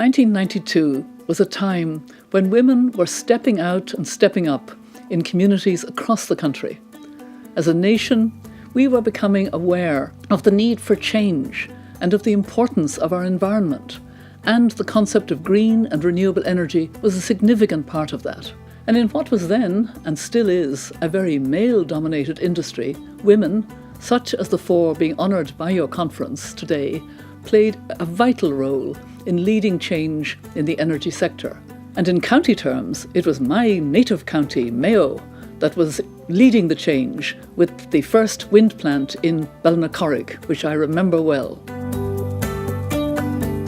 1992 was a time when women were stepping out and stepping up in communities across the country. As a nation, we were becoming aware of the need for change and of the importance of our environment, and the concept of green and renewable energy was a significant part of that. And in what was then, and still is, a very male-dominated industry, women, such as the four being honoured by your conference today, played a vital role in leading change in the energy sector. And in county terms, it was my native county, Mayo, that was leading the change with the first wind plant in Balnacorrig, which I remember well.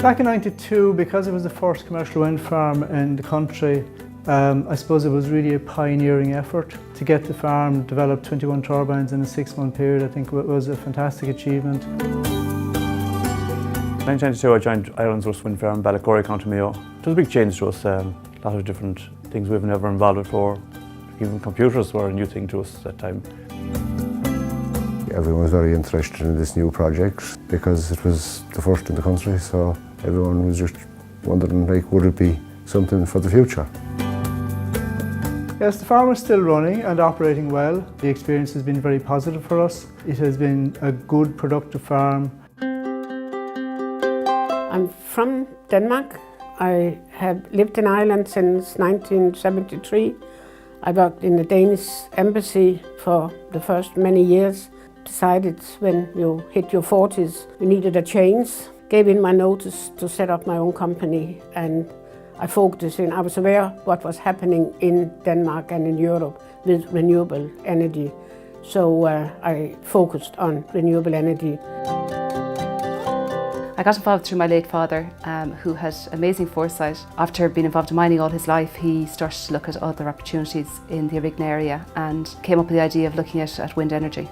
Back in '92, because it was the first commercial wind farm in the country, I suppose it was really a pioneering effort to get the farm developed 21 turbines in a 6-month period. I think it was a fantastic achievement. In 1992 I joined Ireland's first wind farm, Balnacorrig, County Mayo. It was a big change to us, a lot of different things we've never involved before. Even computers were a new thing to us at that time. Everyone was very interested in this new project because it was the first in the country, so everyone was just wondering, like, would it be something for the future? Yes, the farm is still running and operating well. The experience has been very positive for us. It has been a good, productive farm. I'm from Denmark. I have lived in Ireland since 1973. I worked in the Danish embassy for the first many years. Decided when you hit your 40s, you needed a change. Gave in my notice to set up my own company, and I focused in. I was aware what was happening in Denmark and in Europe with renewable energy. So I focused on renewable energy. I got involved through my late father, who had amazing foresight. After being involved in mining all his life, he started to look at other opportunities in the Arigna area and came up with the idea of looking at wind energy.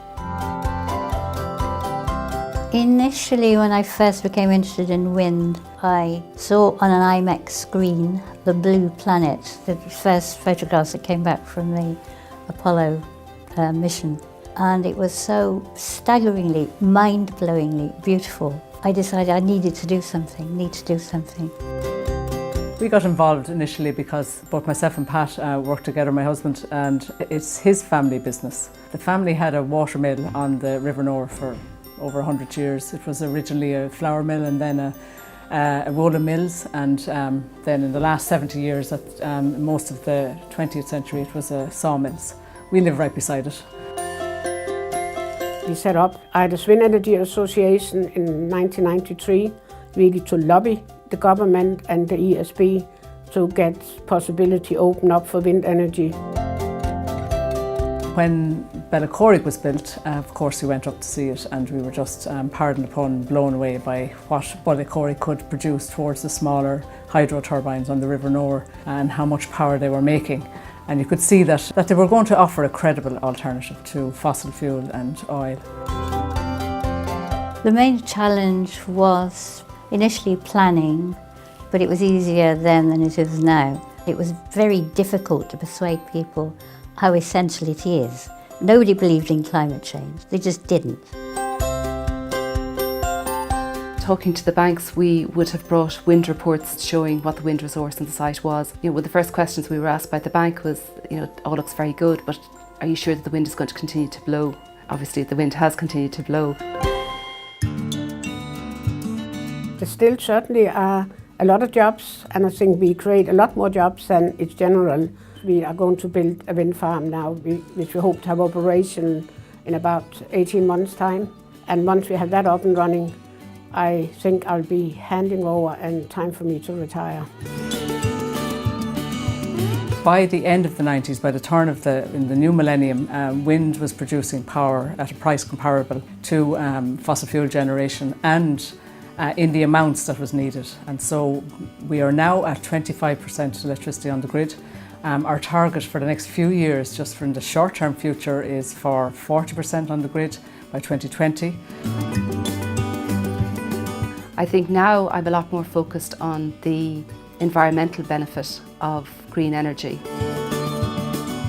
Initially, when I first became interested in wind, I saw on an IMAX screen the blue planet, the first photographs that came back from the Apollo mission. And it was so staggeringly, mind-blowingly beautiful. I decided I needed to do something, We got involved initially because both myself and Pat worked together, my husband, and it's his family business. The family had a water mill on the River Nore for over 100 years. It was originally a flour mill and then a roll of mills, and then in the last 70 years, most of the 20th century, it was sawmills. We live right beside it. We set up Irish Wind Energy Association in 1993, really to lobby the government and the ESB to get possibility open up for wind energy. When Balnacorrig was built, of course we went up to see it, and we were just, pardon the pun, blown away by what Balnacorrig could produce towards the smaller hydro turbines on the River Nore and how much power they were making. And you could see that they were going to offer a credible alternative to fossil fuel and oil. The main challenge was initially planning, but it was easier then than it is now. It was very difficult to persuade people how essential it is. Nobody believed in climate change, they just didn't. Talking to the banks, we would have brought wind reports showing what the wind resource in the site was. One of the first questions we were asked by the bank was, all looks very good, but are you sure that the wind is going to continue to blow? Obviously, the wind has continued to blow. There still certainly are a lot of jobs, and I think we create a lot more jobs than it's general. We are going to build a wind farm now, which we hope to have operation in about 18 months' time. And once we have that up and running, I think I'll be handing over and time for me to retire. By the end of the 90s, by the turn of in the new millennium, wind was producing power at a price comparable to fossil fuel generation and in the amounts that was needed. And so we are now at 25% electricity on the grid. Our target for the next few years, just for the short-term future, is for 40% on the grid by 2020. I think now I'm a lot more focused on the environmental benefit of green energy.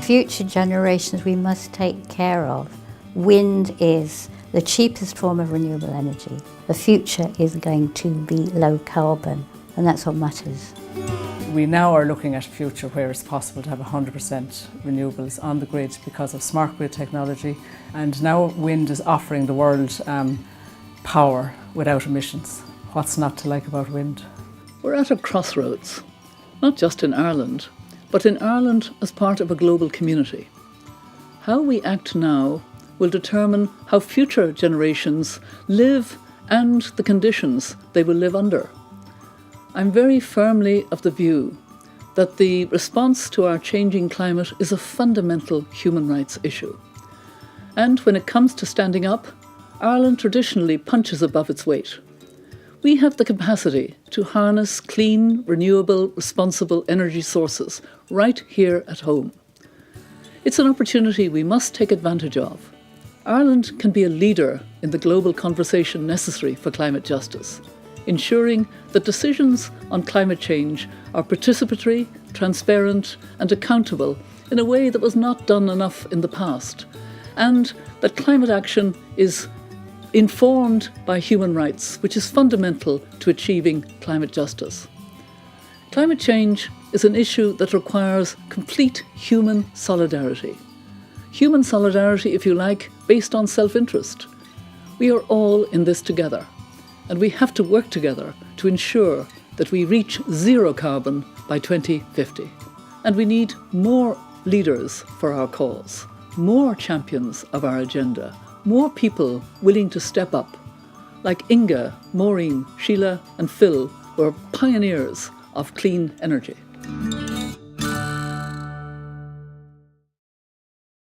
Future generations we must take care of. Wind is the cheapest form of renewable energy. The future is going to be low carbon. and that's what matters. We now are looking at a future where it's possible to have 100% renewables on the grid because of smart grid technology, and now wind is offering the world power without emissions. What's not to like about wind? We're at a crossroads, not just in Ireland, but in Ireland as part of a global community. How we act now will determine how future generations live and the conditions they will live under. I'm very firmly of the view that the response to our changing climate is a fundamental human rights issue. And when it comes to standing up, Ireland traditionally punches above its weight. We have the capacity to harness clean, renewable, responsible energy sources right here at home. It's an opportunity we must take advantage of. Ireland can be a leader in the global conversation necessary for climate justice, ensuring that decisions on climate change are participatory, transparent and accountable in a way that was not done enough in the past, and that climate action is informed by human rights, which is fundamental to achieving climate justice. Climate change is an issue that requires complete human solidarity. Human solidarity, if you like, based on self-interest. We are all in this together, and we have to work together to ensure that we reach zero carbon by 2050. And we need more leaders for our cause, more champions of our agenda, more people willing to step up, like Inga, Maureen, Sheila and Phil were pioneers of clean energy.